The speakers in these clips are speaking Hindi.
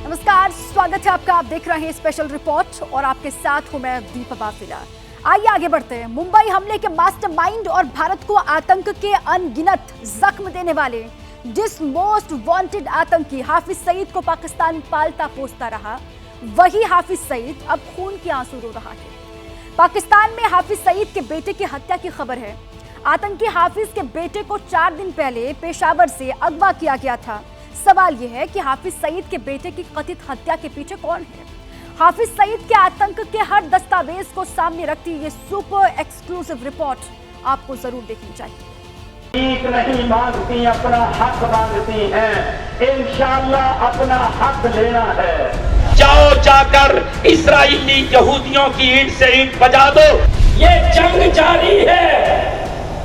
नमस्कार, स्वागत है आपका। आप देख रहे हैं स्पेशल रिपोर्ट और आपके साथ हूं मैं दीपा बाफिला। आइए आगे बढ़ते हैं। मुंबई हमले के मास्टरमाइंड और भारत को आतंक के अनगिनत जख्म देने वाले जिस मोस्ट वांटेड आतंकी हाफिज सईद को पाकिस्तान पालता पोसता रहा, वही हाफिज सईद अब खून के आंसू रो रहा है। पाकिस्तान में हाफिज सईद के बेटे की हत्या की खबर है। आतंकी हाफिज के बेटे को 4 दिन पहले पेशावर से अगवा किया गया था। सवाल यह है कि हाफिज सईद के बेटे की कथित हत्या के पीछे कौन है? हाफिज सईद के आतंक के हर दस्तावेज को सामने रखती ये सुपर एक्सक्लूसिव रिपोर्ट आपको जरूर देखनी चाहिए। भीख नहीं मांगती, अपना हक मांगती हैं। इंशाअल्लाह अपना हक लेना है। जाओ जाकर इस्राएली यहूदियों की ईंट से ईंट बजा दो। ये जंग जारी है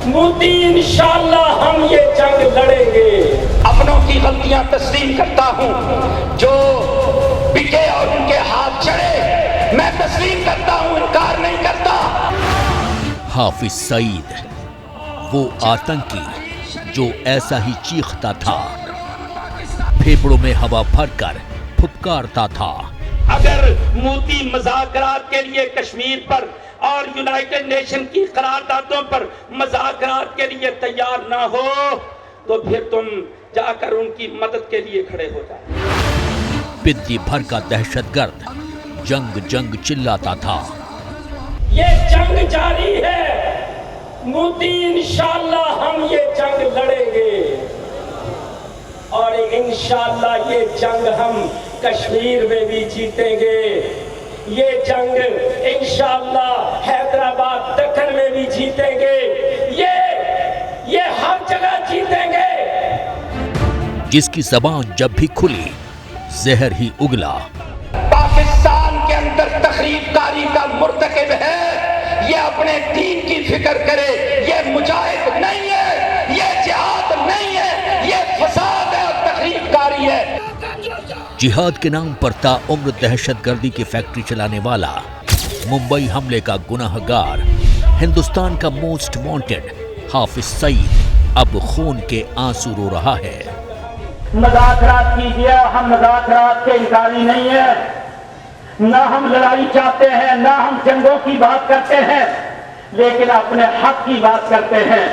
मोदी, इंशाअल्लाह हम ये जंग लड़ेंगे। अपनों की गलतियां तस्लीम करता हूं, जो बिके और उनके हाथ चढ़े मैं तस्लीम करता हूं, इनकार नहीं करता। हाफिज सईद वो आतंकी जो ऐसा ही चीखता था, फेफड़ों में हवा भरकर फुफकारता था। अगर मोदी मुज़ाकरात के लिए कश्मीर पर और यूनाइटेड नेशन की करारदादों पर मुज़ाकरात के लिए तैयार ना हो तो फिर तुम जाकर उनकी मदद के लिए खड़े हो जाओ। पिद्दी भर का दहशतगर्द जंग जंग चिल्लाता था। ये जंग जारी है मोदी, इंशाअल्लाह हम ये जंग लड़ेंगे और इंशाअल्लाह ये जंग हम कश्मीर में भी जीतेंगे। ये जंग इंशाअल्लाह हैदराबाद दक्कन में भी जीतेंगे। ये हर जगह जीतेंगे। जिसकी जबान जब भी खुली जहर ही उगला। पाकिस्तान के अंदर तखरीबकारी का मुर्तकिब है, ये अपने दीन की फिक्र करे। ये मुजाहिद नहीं है, ये जिहाद नहीं है, ये फसाद है और तखरीबकारी है। जिहाद के नाम पर ताउम्र दहशतगर्दी की फैक्ट्री चलाने वाला, मुंबई हमले का गुनाहगार, हिंदुस्तान का मोस्ट वांटेड हाफिज सईद अब खून के आंसू रो रहा है। मुज़ाकरात कीजिए, हम मुज़ाकरात के इनकारी नहीं है। ना हम लड़ाई चाहते हैं, ना हम जंगों की बात करते हैं, लेकिन अपने हक की बात करते हैं।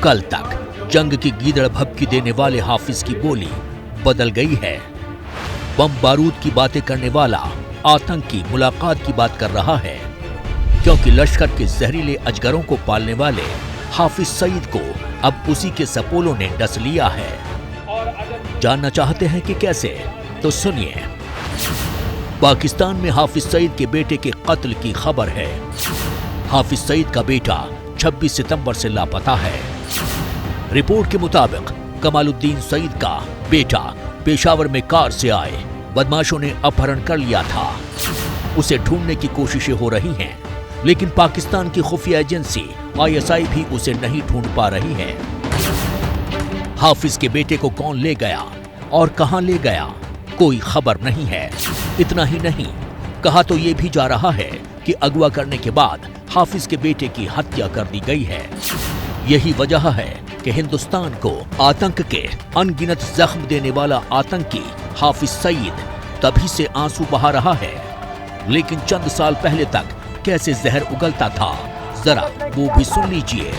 कल तक जंग की गीदड़ भभकी देने वाले हाफिज की बोली बदल गई है। बम बारूद की बातें करने वाला आतंकी मुलाकात की बात कर रहा है, क्योंकि लश्कर के जहरीले अजगरों को पालने वाले हाफिज सईद को अब उसी के सपोलों ने डस लिया है। जानना चाहते हैं कि कैसे? तो सुनिए। पाकिस्तान में हाफिज सईद के बेटे के कत्ल की खबर है। हाफिज सईद का बेटा 26 सितंबर से लापता है। रिपोर्ट के मुताबिक कमालुद्दीन सईद का बेटा पेशावर में कार से आए बदमाशों ने अपहरण कर लिया था। उसे ढूंढने की कोशिशें हो रही हैं, लेकिन पाकिस्तान की खुफिया एजेंसी ISI भी उसे नहीं ढूंढ पा रही है। हाफिज के बेटे को कौन ले गया और कहां ले गया, कोई खबर नहीं है। इतना ही नहीं, कहा तो ये भी जा रहा है कि अगवा करने के बाद हाफिज के बेटे की हत्या कर दी गई है। यही वजह है कि हिंदुस्तान को आतंक के अनगिनत जख्म देने वाला आतंकी हाफिज सईद तभी से आंसू बहा रहा है। लेकिन चंद साल पहले तक कैसे जहर उगलता था, जरा वो भी सुन लीजिए।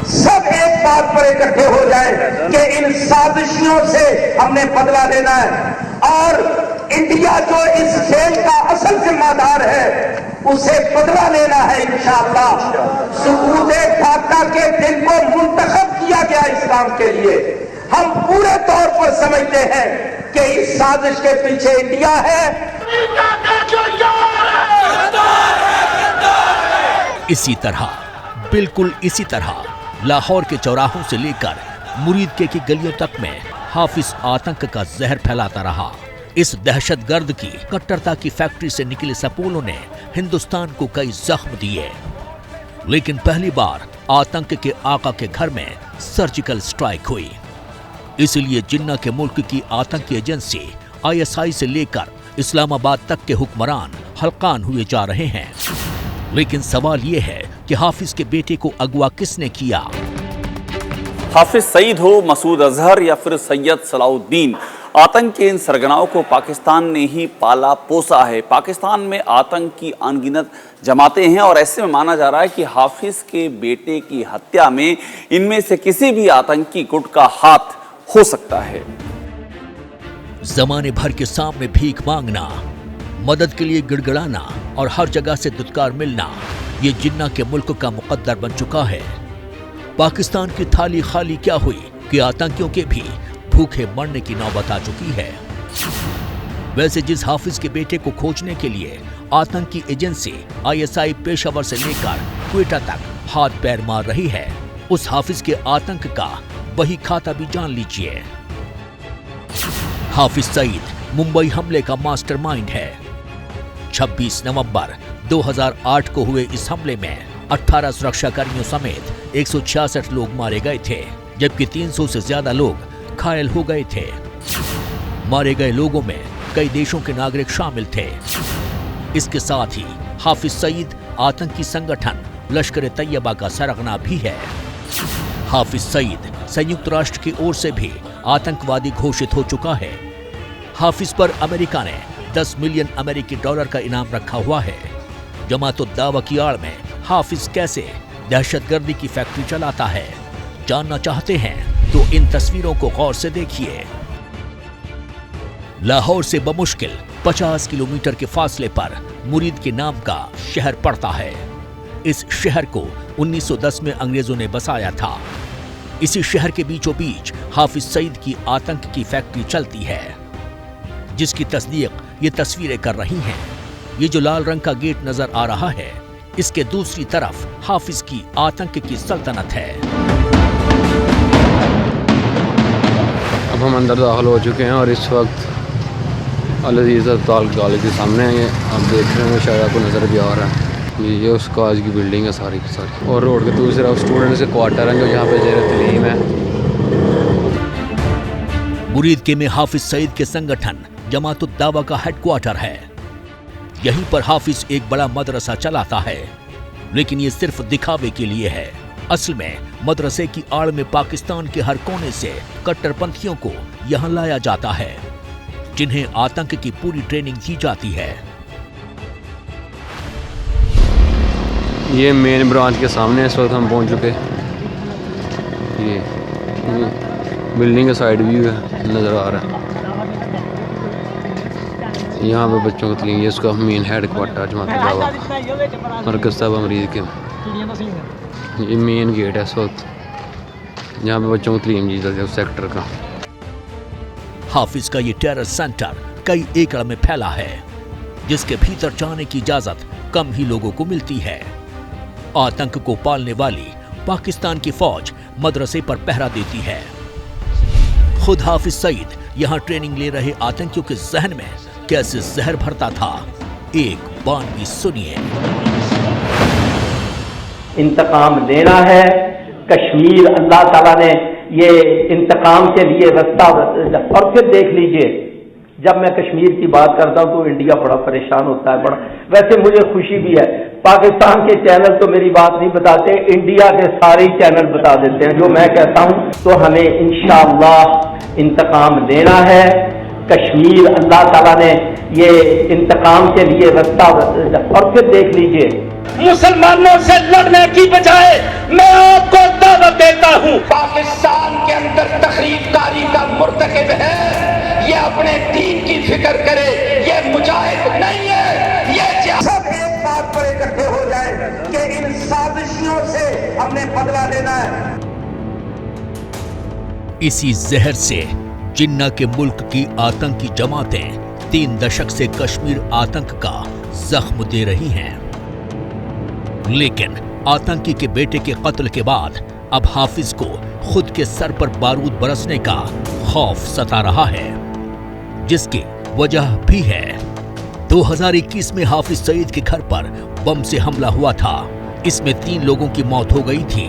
सब एक बात पर इकट्ठे हो जाए कि इन साजिशों से हमने बदला लेना है और इंडिया जो इस खेल का असल जिम्मेदार है उसे बदला लेना है। इंशाअल्लाह सुकून-ए ढाका के दिन को मुंतखब किया गया इस्लाम के लिए। हम पूरे तौर पर समझते हैं कि इस साजिश के पीछे इंडिया है। इसी तरह, बिल्कुल इसी तरह लाहौर के चौराहों से लेकर मुरीदके की गलियों तक में हाफिज आतंक का जहर फैलाता रहा। इस दहशतगर्द की कट्टरता की फैक्ट्री से निकले सपोलों ने हिंदुस्तान को कई जख्म दिए, लेकिन पहली बार आतंक के आका के घर में सर्जिकल स्ट्राइक हुई। इसलिए जिन्ना के मुल्क की आतंकी एजेंसी ISI से लेकर इस्लामाबाद तक के हुक्मरान हल्कान हुए जा रहे हैं। लेकिन सवाल ये है कि हाफिज के बेटे को अगवा किसने किया? हाफिज सईद हो, मसूद अजहर या फिर सैयद सलाउद्दीन, आतंक के इन सरगनाओं को पाकिस्तान ने ही पाला पोसा है। पाकिस्तान में आतंक की अनगिनत जमातें हैं और ऐसे में माना जा रहा है कि हाफिज के बेटे की हत्या में इनमें से किसी भी आतंकी गुट का हाथ हो सकता है। जमाने भर के सामने भीख मांगना, मदद के लिए गिड़गिड़ाना और हर जगह से दुत्कार मिलना, ये जिन्ना के मुल्क का मुकद्दर बन चुका है। पाकिस्तान की थाली खाली क्या हुई कि आतंकियों के भी भूखे मरने की नौबत आ चुकी है। वैसे जिस हाफिज के बेटे को खोजने के लिए आतंकी एजेंसी ISI पेशावर से लेकर क्वेटा तक हाथ पैर मार रही है, उस हाफिज के आतंक का वही खाता भी जान लीजिए। हाफिज सईद मुंबई हमले का मास्टरमाइंड है। 26 नवंबर 2008 को हुए इस हमले में 18 सुरक्षाकर्मियों समेत 166 लोग मारे गए थे, जबकि 300 से ज्यादा लोग घायल हो गए थे। मारे गए लोगों में कई देशों के नागरिक शामिल थे। इसके साथ ही हाफिज सईद आतंकी संगठन लश्कर तैयबा का सरगना भी है। हाफिज सईद संयुक्त राष्ट्र की ओर से भी आतंकवादी घोषित हो चुका है। हाफिज पर अमेरिका ने 10 मिलियन अमेरिकी डॉलर का इनाम रखा हुआ है। जमात-उद-दावा की आड़ में हाफिज कैसे दहशतगर्दी की फैक्ट्री चलाता है, जानना चाहते हैं तो इन तस्वीरों को गौर से देखिए। लाहौर से बमुश्किल 50 किलोमीटर के फासले पर मुरीद के नाम का शहर पड़ता है। इस शहर को 1910 में अंग्रेजों ने बसाया था। इसी शहर के बीचों बीच हाफिज सईद की आतंक की फैक्ट्री चलती है, जिसकी तस्दीक ये तस्वीरें कर रही हैं। ये जो लाल रंग का गेट नजर आ रहा है, इसके दूसरी तरफ हाफिज की आतंक की सल्तनत है। अब हम अंदर दाखिल हो चुके हैं और इस वक्त अल-अज़ीज़ अस्पताल कॉलेज के सामने हैं। ये आप देख रहे हैं, शायद आपको नज़र भी आ रहा है। ये उस कॉलेज की बिल्डिंग है सारी की सारी, और रोड के दूसरी तरफ स्टूडेंट्स के क्वार्टर हैं जो यहाँ पे ज़ेर तलीम है। मुरीद के में हाफिज सईद के संगठन जमात-उद-दावा का हेडक्वार्टर है। यहीं पर हाफिज एक बड़ा मदरसा चलाता है, लेकिन ये सिर्फ दिखावे के लिए है। असल में मदरसे की आड़ में पाकिस्तान के हर कोने से कट्टरपंथियों को यहाँ लाया जाता है, जिन्हें आतंक की पूरी ट्रेनिंग दी जाती है। ये मेन ब्रांच के सामने इस वक्त हम पहुंच चुके। ये बिल्डिंग का साइड व्यू है, नज़र आ रहा है। यहाँ पे बच्चों को तलीम, ये इसका मेन हेड क्वार्टर जमात-उद-दावा मरकज़ साहब अमरीद के। ये मेन गेट है इस वक्त, जहाँ पे बच्चों को तलीम दी जाती है उस सेक्टर का। हाफिज का ये टेरर सेंटर कई एकड़ में फैला है, जिसके भीतर जाने की इजाजत कम ही लोगों को मिलती है। आतंक को पालने वाली पाकिस्तान की फौज मदरसे पर पहरा देती है। खुद हाफिज सईद यहाँ ट्रेनिंग ले रहे आतंकियों के जहन में कैसे जहर भरता था, एक बान भी सुनिए। इंतकाम लेना है। कश्मीर अल्लाह ताला ने ये इंतकाम के लिए रास्ता, और फिर देख लीजिए, जब मैं कश्मीर की बात करता हूं तो इंडिया बड़ा परेशान होता है। बड़ा वैसे मुझे खुशी भी है, पाकिस्तान के चैनल तो मेरी बात नहीं बताते, इंडिया के सारे चैनल बता देते हैं जो मैं कहता हूं। तो हमें इंशाअल्लाह इंतकाम लेना है। कश्मीर अल्लाह ताला ने ये इंतकाम के लिए रास्ता, और फिर देख लीजिए, मुसलमानों से लड़ने की बजाय मैं आपको दावत देता हूं, पाकिस्तान के अंदर तखरीबकारी का मुर्तकिब है, ये अपने दीन की फिक्र करे, ये मुजाहिद नहीं है। ये सब एक बात पर इकट्ठे हो जाए कि इन साजिशों से हमने बदला लेना है। इसी जहर से जिन्ना के मुल्क की आतंकी जमातें 3 दशक से कश्मीर आतंक का जख्म दे रही हैं। लेकिन आतंकी के बेटे के कत्ल के बाद अब हाफिज को खुद के सर पर बारूद बरसने का खौफ सता रहा है, जिसकी वजह भी है। 2021 में हाफिज सईद के घर पर बम से हमला हुआ था। इसमें 3 लोगों की मौत हो गई थी।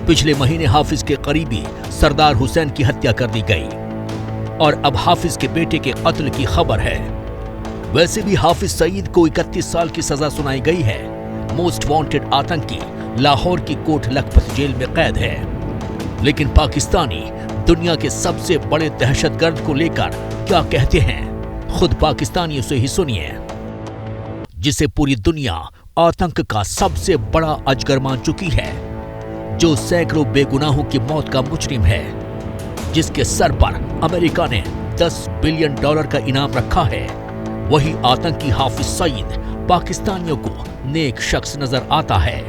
पिछले महीने हाफिज के करीबी सरदार हुसैन की हत्या कर दी गई और अब हाफिज के बेटे के कत्ल की खबर है। वैसे भी हाफिज सईद को 31 साल की सजा सुनाई गई है। मोस्ट वांटेड आतंकी लाहौर की कोट लखपत जेल में कैद है, लेकिन पाकिस्तानी दुनिया के सबसे बड़े दहशतगर्द को लेकर क्या कहते हैं, खुद पाकिस्तानियों से ही सुनिए, जिसे पूरी दुनिया आतंक का सबसे बड़ा अजगर मान चुकी है, जो सैकड़ों बेगुनाहों की मौत का मुजरिम है, जिसके सर पर अमेरिका ने $10 बिलियन का इनाम रखा है। वही आतंकी हाफिज सईद पाकिस्तानियों को नेक शख्स नजर आता है।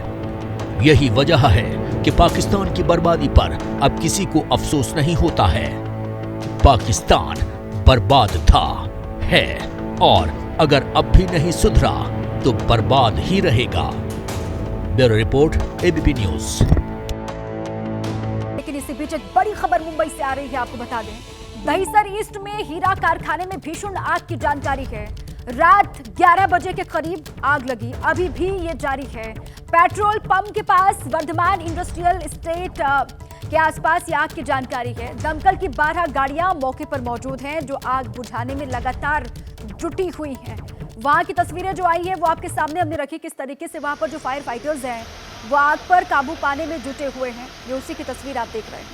यही वजह है कि पाकिस्तान की बर्बादी पर अब किसी को अफसोस नहीं होता है। पाकिस्तान बर्बाद था, है और अगर अब भी नहीं सुधरा तो बर्बाद ही रहेगा। Bureau report, ABP news. लेकिन इसी बीच एक बड़ी खबर मुंबई से आ रही है, आपको बता दें, दहिसर ईस्ट में हीरा कारखाने में भीषण आग की जानकारी है। रात 11 बजे के करीब आग लगी, अभी भी ये जारी है। पेट्रोल पंप के पास वर्धमान इंडस्ट्रियल एस्टेट के आसपास ये आग की जानकारी है। दमकल की 12 गाड़ियां मौके पर मौजूद हैं, जो आग बुझाने में लगातार जुटी हुई हैं। वहां की तस्वीरें जो आई है वो आपके सामने हमने रखी, किस तरीके से वहां पर जो फायर फाइटर्स हैं वो आग पर काबू पाने में जुटे हुए हैं। ये उसी की तस्वीर आप देख रहे हैं।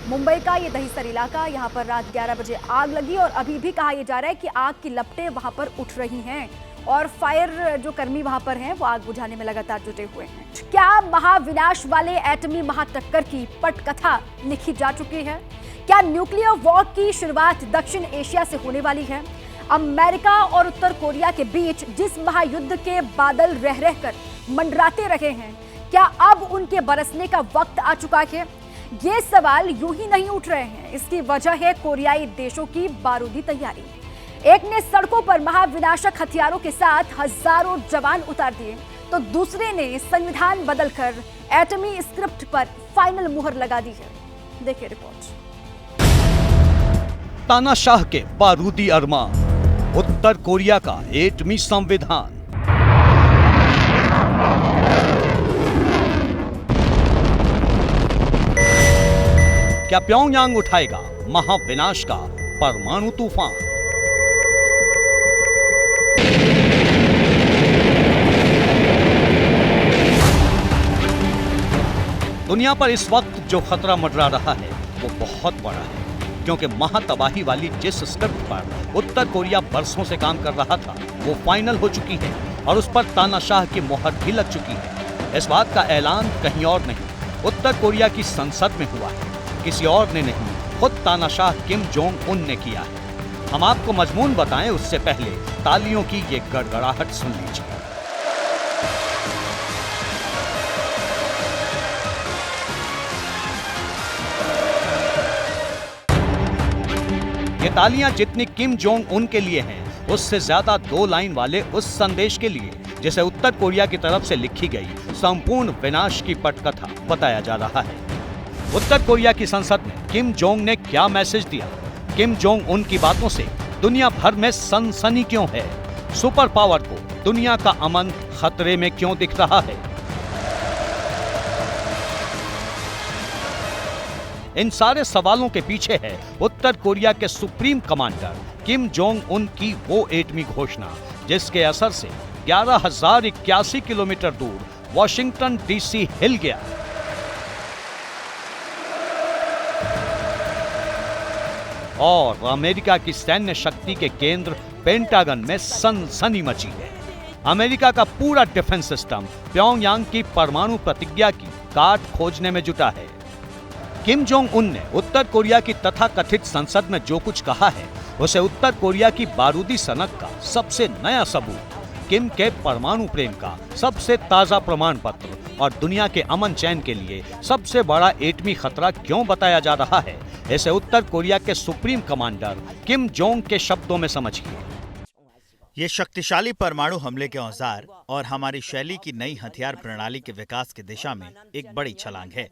मुंबई का ये दहिसर इलाका, यहाँ पर रात 11 बजे आग लगी और अभी भी कहा यह जा रहा है कि आग की लपटें वहां पर उठ रही हैं और फायर जो कर्मी वहां पर हैं वो आग बुझाने में लगातार जुटे हुए हैं। क्या महाविनाश वाले एटमी महाटक्कर की पटकथा लिखी जा चुकी है? क्या न्यूक्लियर वॉर की शुरुआत दक्षिण एशिया से होने वाली है? अमेरिका और उत्तर कोरिया के बीच जिस महायुद्ध के बादल रह रहकर मंडराते रहे हैं, क्या अब उनके बरसने का वक्त आ चुका है? ये सवाल यूं ही नहीं उठ रहे हैं। इसकी वजह है कोरियाई देशों की बारूदी तैयारी। एक ने सड़कों पर महाविनाशक हथियारों के साथ हजारों जवान उतार दिए, तो दूसरे ने संविधान बदलकर एटमी स्क्रिप्ट पर फाइनल मुहर लगा दी है। देखिए रिपोर्ट। तानाशाह के बारूदी अरमान, उत्तर कोरिया का एटमी संविधान। क्या प्योंगयांग उठाएगा महाविनाश का परमाणु तूफान? दुनिया पर इस वक्त जो खतरा मंडरा रहा है वो बहुत बड़ा है, क्योंकि महातबाही वाली जिस स्क्रिप्ट पर उत्तर कोरिया बरसों से काम कर रहा था वो फाइनल हो चुकी है और उस पर तानाशाह की मोहर भी लग चुकी है। इस बात का ऐलान कहीं और नहीं, उत्तर कोरिया की संसद में हुआ है, किसी और ने नहीं, खुद तानाशाह किम जोंग उन ने किया है। हम आपको मजमून बताएं उससे पहले तालियों की ये गड़गड़ाहट सुन लीजिए। ये तालियां जितनी किम जोंग उन के लिए हैं, उससे ज्यादा 2 लाइन वाले उस संदेश के लिए जिसे उत्तर कोरिया की तरफ से लिखी गई संपूर्ण विनाश की पटकथा बताया जा रहा है। उत्तर कोरिया की संसद में किम जोंग ने क्या मैसेज दिया? किम जोंग उन की बातों से दुनिया भर में सनसनी क्यों है? सुपर पावर को दुनिया का अमन खतरे में क्यों दिख रहा है? इन सारे सवालों के पीछे है उत्तर कोरिया के supreme commander Kim Jong Un की वो एटमी घोषणा, जिसके असर से 11,081 किलोमीटर दूर वॉशिंगटन डीसी हिल गया। और अमेरिका की सैन्य शक्ति के केंद्र पेंटागन में सनसनी मची है। अमेरिका का पूरा डिफेंस सिस्टम प्योंगयांग की परमाणु प्रतिज्ञा की काट खोजने में जुटा है। किम जोंग उन ने उत्तर कोरिया की तथाकथित संसद में जो कुछ कहा है उसे उत्तर कोरिया की बारूदी सनक का सबसे नया सबूत, किम के परमाणु प्रेम का सबसे ताजा प्रमाण पत्र और दुनिया के अमन चैन के लिए सबसे बड़ा एटमी खतरा क्यों बताया जा रहा है, इसे उत्तर कोरिया के सुप्रीम कमांडर किम जोंग के शब्दों में समझिए। ये शक्तिशाली परमाणु हमले के औजार और हमारी शैली की नई हथियार प्रणाली के विकास की दिशा में एक बड़ी छलांग है।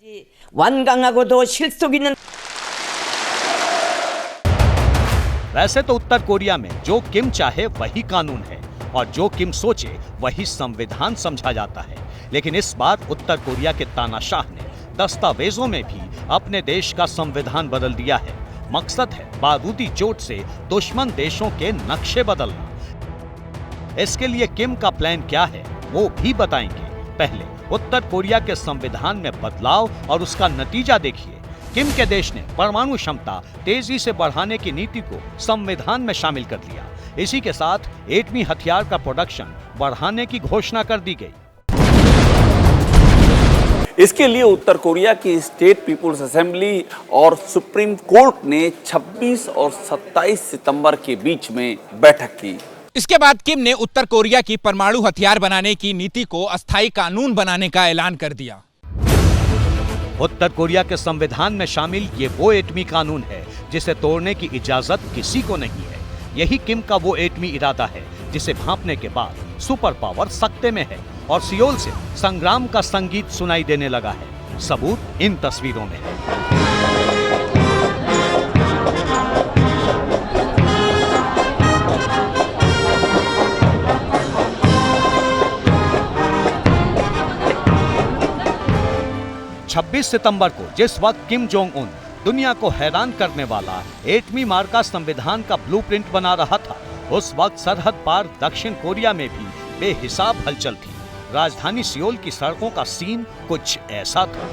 वैसे तो उत्तर कोरिया में जो किम चाहे वही कानून है और जो किम सोचे वही संविधान समझा जाता है, लेकिन इस बार उत्तर कोरिया के तानाशाह ने दस्तावेजों में भी अपने देश का संविधान बदल दिया है। मकसद है बारूदी चोट से दुश्मन देशों के नक्शे बदलना। इसके लिए किम का प्लान क्या है वो भी बताएंगे। पहले उत्तर कोरिया के संविधान में बदलाव और उसका नतीजा देखिए। किम के देश ने परमाणु क्षमता तेजी से बढ़ाने की नीति को संविधान में शामिल कर लिया। इसी के साथ एटमी हथियार का प्रोडक्शन बढ़ाने की घोषणा कर दी गई। इसके लिए उत्तर कोरिया की स्टेट पीपुल्स असेंबली और सुप्रीम कोर्ट ने 26 और 27 सितंबर के बीच में बैठक की। इसके बाद किम ने उत्तर कोरिया की परमाणु हथियार बनाने की नीति को अस्थायी कानून बनाने का ऐलान कर दिया। उत्तर कोरिया के संविधान में शामिल ये वो एटमी कानून है जिसे तोड़ने की इजाजत किसी को नहीं है। यही किम का वो एटमी इरादा है जिसे भांपने के बाद सुपर पावर सकते में है और सियोल से संग्राम का संगीत सुनाई देने लगा है। सबूत इन तस्वीरों में है। छब्बीस सितंबर को जिस वक्त किम जोंग उन दुनिया को हैरान करने वाला एटमी मार्का संविधान का ब्लूप्रिंट बना रहा था, उस वक्त सरहद पार दक्षिण कोरिया में भी बेहिसाब हलचल थी। राजधानी सियोल की सड़कों का सीन कुछ ऐसा था।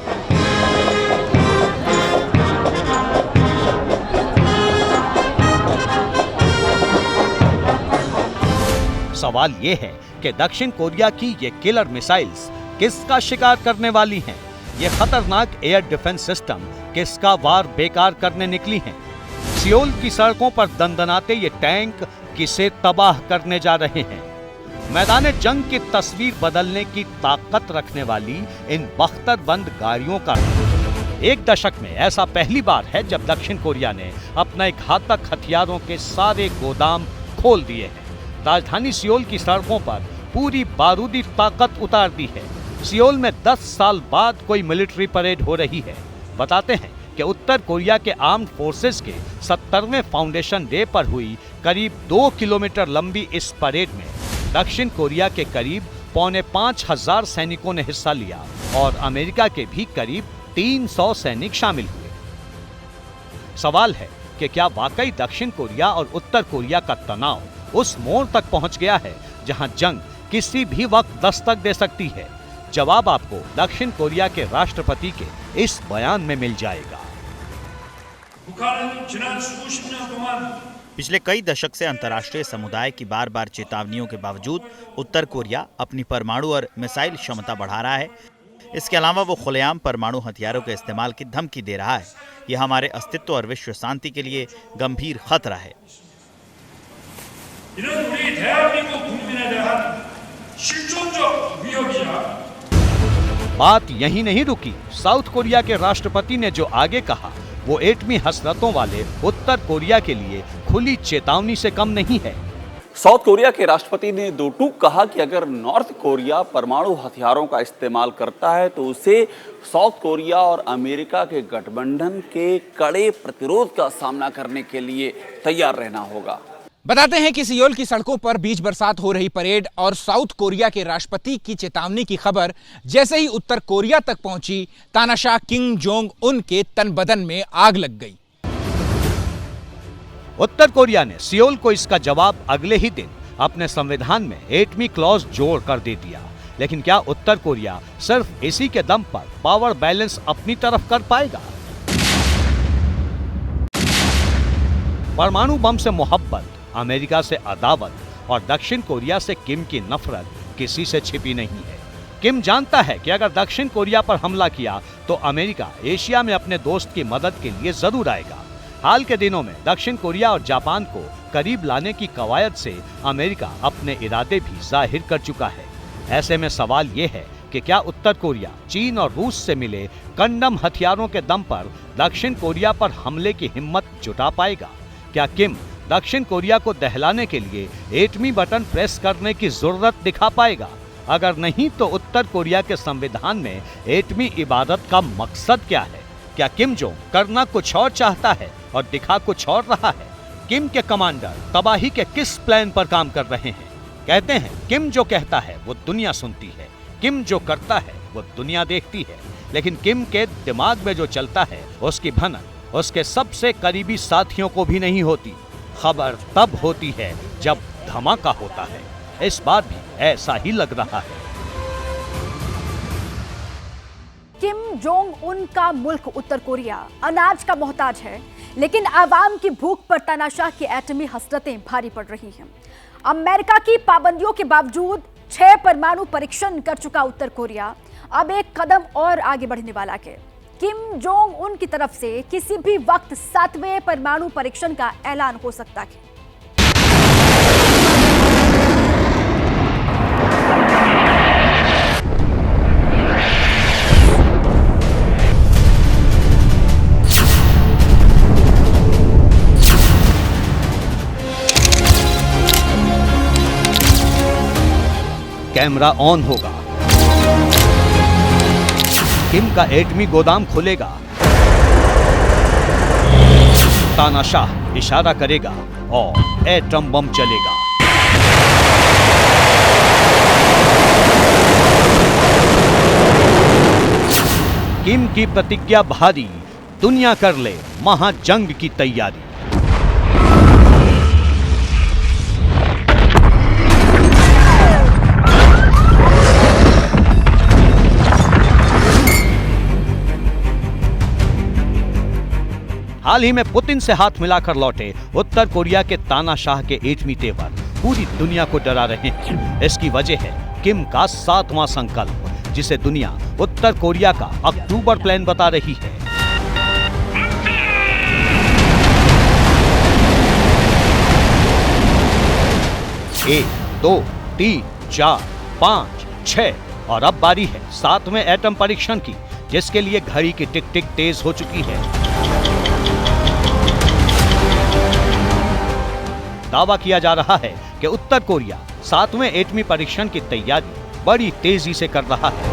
सवाल यह है कि दक्षिण कोरिया की ये किलर मिसाइल्स किसका शिकार करने वाली हैं? ये खतरनाक एयर डिफेंस सिस्टम किसका वार बेकार करने निकली हैं? सियोल की सड़कों पर दंदनाते ये टैंक किसे तबाह करने जा रहे हैं? मैदान जंग की तस्वीर बदलने की ताकत रखने वाली इन बख्तरबंद गाड़ियों का एक दशक में ऐसा पहली बार है जब दक्षिण कोरिया ने अपने घातक हथियारों के सारे गोदाम खोल दिए हैं। राजधानी सियोल की सड़कों पर पूरी बारूदी ताकत उतार दी है। सियोल में 10 साल बाद कोई मिलिट्री परेड हो रही है। बताते हैं कि उत्तर कोरिया के आर्म्ड फोर्सेस के 70वें फाउंडेशन डे पर हुई करीब 2 किलोमीटर लंबी इस परेड में दक्षिण कोरिया के करीब 4,500 सैनिकों ने हिस्सा लिया और अमेरिका के भी करीब 300 सैनिक शामिल हुए। सवाल है कि क्या वाकई दक्षिण कोरिया और उत्तर कोरिया का तनाव उस मोड़ तक पहुंच गया है जहां जंग किसी भी वक्त दस्तक दे सकती है? जवाब आपको दक्षिण कोरिया के राष्ट्रपति के इस बयान में मिल जाएगा। पिछले कई दशक से अंतर्राष्ट्रीय समुदाय की बार बार चेतावनियों के बावजूद उत्तर कोरिया अपनी परमाणु और मिसाइल क्षमता बढ़ा रहा है। इसके अलावा वो खुलेआम परमाणु हथियारों के इस्तेमाल की धमकी दे रहा है। यह हमारे अस्तित्व और विश्व शांति के लिए गंभीर खतरा है। बात यहीं नहीं रुकी। साउथ कोरिया के राष्ट्रपति ने जो आगे कहा वो एटमी हसरतों वाले उत्तर कोरिया के लिए खुली चेतावनी से कम नहीं है। साउथ कोरिया के राष्ट्रपति ने दो टूक कहा कि अगर नॉर्थ कोरिया परमाणु हथियारों का इस्तेमाल करता है तो उसे साउथ कोरिया और अमेरिका के गठबंधन के कड़े प्रतिरोध का सामना करने के लिए तैयार रहना होगा। बताते हैं कि सियोल की सड़कों पर बीच बरसात हो रही परेड और साउथ कोरिया के राष्ट्रपति की चेतावनी की खबर जैसे ही उत्तर कोरिया तक पहुंची, तानाशाह किम जोंग उन के तन बदन में आग लग गई। उत्तर कोरिया ने सियोल को इसका जवाब अगले ही दिन अपने संविधान में एटमी क्लॉज जोड़ कर दे दिया। लेकिन क्या उत्तर कोरिया सिर्फ इसी के दम पर पावर बैलेंस अपनी तरफ कर पाएगा? परमाणु बम से मोहब्बत, अमेरिका से अदावत और दक्षिण कोरिया से किम की नफरत किसी से छिपी नहीं है। किम जानता है कि अगर दक्षिण कोरिया पर हमला किया तो अमेरिका एशिया में अपने दोस्त की मदद के लिए जरूर आएगा। हाल के दिनों में दक्षिण कोरिया और जापान को करीब लाने की कवायद से अमेरिका अपने इरादे भी जाहिर कर चुका है। ऐसे में सवाल ये है कि क्या उत्तर कोरिया चीन और रूस से मिले कंडम हथियारों के दम पर दक्षिण कोरिया पर हमले की हिम्मत जुटा पाएगा? क्या किम दक्षिण कोरिया को दहलाने के लिए एटमी बटन प्रेस करने की जरूरत दिखा पाएगा? अगर नहीं तो उत्तर कोरिया के संविधान में एटमी इबादत का मकसद क्या है? क्या किम जोंग करना कुछ और चाहता है और दिखा कुछ और रहा है? किम के कमांडर तबाही के किस प्लान पर काम कर रहे हैं? कहते हैं किम जो कहता है वो दुनिया सुनती है, किम जो करता है वो दुनिया देखती है। लेकिन किम के दिमाग में जो चलता है उसकी भनक उसके सबसे करीबी साथियों को भी नहीं होती। खबर तब होती है जब धमाका होता है। इस बार भी ऐसा ही लग रहा है। किम जोंग उन का मुल्क उत्तर कोरिया अनाज का मोहताज है, लेकिन आवाम की भूख पर तानाशाह की एटमी हसरतें भारी पड़ रही हैं। अमेरिका की पाबंदियों के बावजूद 6 परमाणु परीक्षण कर चुका उत्तर कोरिया अब एक कदम और आगे बढ़ने वाला है। किम जोंग उन की तरफ से किसी भी वक्त 7वें परमाणु परीक्षण का ऐलान हो सकता है। कैमरा ऑन होगा, किम का एटमी गोदाम खुलेगा, तानाशाह इशारा करेगा और एटम बम चलेगा। किम की प्रतिज्ञा भारी, दुनिया कर ले महाजंग की तैयारी। हाल ही में पुतिन से हाथ मिलाकर लौटे उत्तर कोरिया के तानाशाह के एटमी तेवर पूरी दुनिया को डरा रहे हैं। इसकी वजह है किम का 7वां संकल्प, जिसे दुनिया उत्तर कोरिया का अक्टूबर प्लान बता रही है। एक, 2, 3, 4, 5, 6 और अब बारी है 7वें एटम परीक्षण की, जिसके लिए घड़ी की टिक टिक तेज हो चुकी है। दावा किया जा रहा है कि उत्तर कोरिया 7वें एटमी परीक्षण की तैयारी बड़ी तेजी से कर रहा है।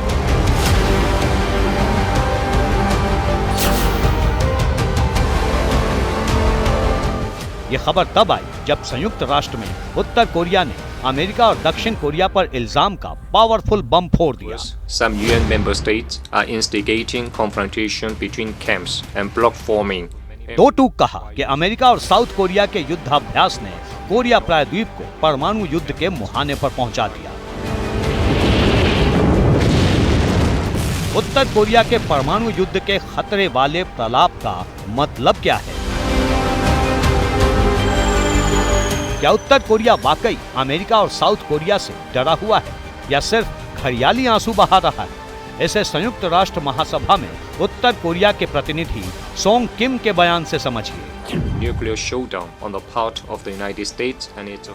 यह खबर तब आई जब संयुक्त राष्ट्र में उत्तर कोरिया ने अमेरिका और दक्षिण कोरिया पर इल्जाम का पावरफुल बम फोड़ दिया। Some UN member states are instigating confrontation between camps and bloc forming. दो टूक कहा कि अमेरिका और साउथ कोरिया के युद्धाभ्यास ने कोरिया प्रायद्वीप को परमाणु युद्ध के मुहाने पर पहुंचा दिया। उत्तर कोरिया के परमाणु युद्ध के खतरे वाले प्रलाप का मतलब क्या है? क्या उत्तर कोरिया वाकई अमेरिका और साउथ कोरिया से डरा हुआ है या सिर्फ घड़ियाली आंसू बहा रहा है? इसे संयुक्त राष्ट्र महासभा में उत्तर कोरिया के प्रतिनिधि सोंग किम के बयान से समझिए। Nuclear showdown on the part of the United States and its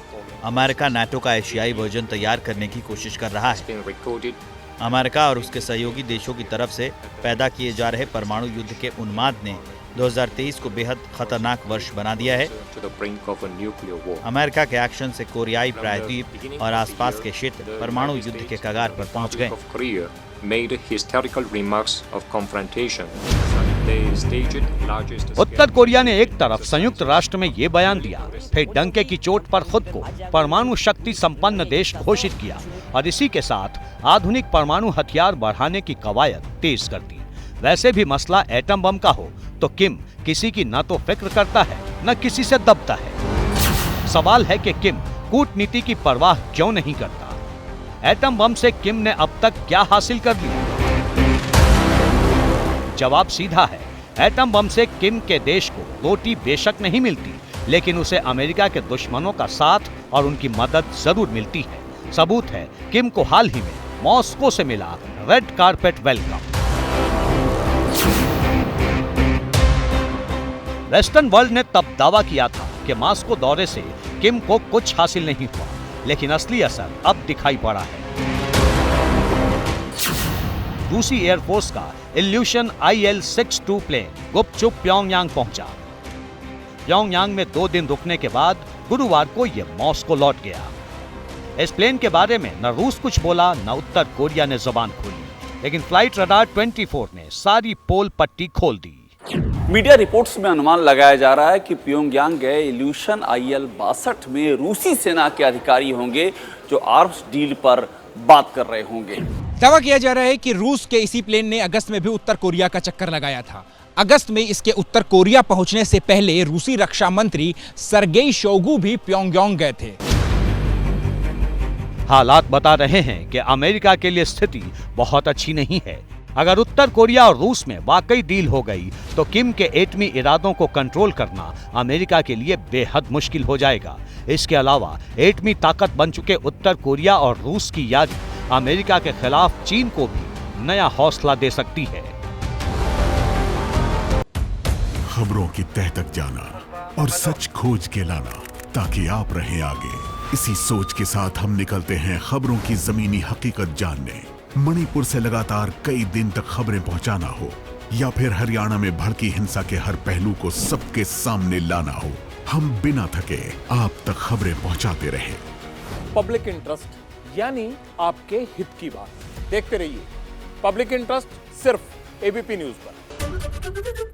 America NATO का एशियाई वर्जन तैयार करने की कोशिश कर रहा है। अमेरिका और उसके सहयोगी देशों की तरफ से पैदा किए जा रहे परमाणु युद्ध के उन्माद ने 2023 को बेहद खतरनाक वर्ष बना दिया है। अमेरिका के एक्शन से कोरियाई प्रायद्वीप और आसपास के क्षेत्र परमाणु युद्ध के कगार पर पहुंच गए। उत्तर कोरिया ने एक तरफ संयुक्त राष्ट्र में ये बयान दिया, फिर डंके की चोट पर खुद को परमाणु शक्ति संपन्न देश घोषित किया और इसी के साथ आधुनिक परमाणु हथियार बढ़ाने की कवायद तेज कर दी। वैसे भी मसला एटम बम का हो तो किम किसी की न तो फिक्र करता है न किसी से दबता है। सवाल है कि किम कूटनीति की परवाह क्यों नहीं करता? एटम बम से किम ने अब तक क्या हासिल कर लिया? जवाब सीधा है, एटम बम से किम के देश को रोटी बेशक नहीं मिलती, लेकिन उसे अमेरिका के दुश्मनों का साथ और उनकी मदद जरूर मिलती है। सबूत है किम को हाल ही में मॉस्को से मिला red carpet welcome. Western world ने तब दावा किया था कि मॉस्को दौरे से किम को कुछ हासिल नहीं हुआ, लेकिन असली असर अब दिखाई पड़ा है। रूसी एयरफोर्स का इल्यूशन IL-62 प्लेन गुपचुप प्योंगयांग पहुंचा। प्योंगयांग में 2 दिन रुकने के बाद गुरुवार को यह मॉस्को लौट गया। इस प्लेन के बारे में न रूस कुछ बोला न उत्तर कोरिया ने जुबान खोली, लेकिन फ्लाइट रडार 24 ने सारी पोल पट्टी खोल दी। मीडिया रिपोर्ट्स में अनुमान लगाया जा रहा है कि प्योंगयांग गए इल्यूशन IL-62 में रूसी सेना के अधिकारी होंगे जो आर्म्स डील पर बात कर रहे होंगे। दावा किया जा रहा है कि रूस के इसी प्लेन ने अगस्त में भी उत्तर कोरिया का चक्कर लगाया था। अगस्त में इसके उत्तर कोरिया पहुंचने से पहले रूसी रक्षा मंत्री सर्गेई शोइगु भी प्योंगयांग गए थे। हालात बता रहे हैं कि अमेरिका के लिए स्थिति बहुत अच्छी नहीं है। अगर उत्तर कोरिया और रूस में वाकई डील हो गई तो किम के एटमी इरादों को कंट्रोल करना अमेरिका के लिए बेहद मुश्किल हो जाएगा। इसके अलावा एटमी ताकत बन चुके उत्तर कोरिया और रूस की यारी अमेरिका के खिलाफ चीन को भी नया हौसला दे सकती है। खबरों की तह तक जाना और सच खोज के लाना ताकि आप रहें आगे। इसी सोच के साथ हम निकलते हैं खबरों की जमीनी हकीकत जानने। मणिपुर से लगातार कई दिन तक खबरें पहुंचाना हो या फिर हरियाणा में भड़की हिंसा के हर पहलू को सबके सामने लाना हो, हम बिना थके आप तक खबरें पहुंचाते रहे। पब्लिक इंटरेस्ट यानी आपके हित की बात। देखते रहिए पब्लिक इंटरेस्ट सिर्फ एबीपी न्यूज पर।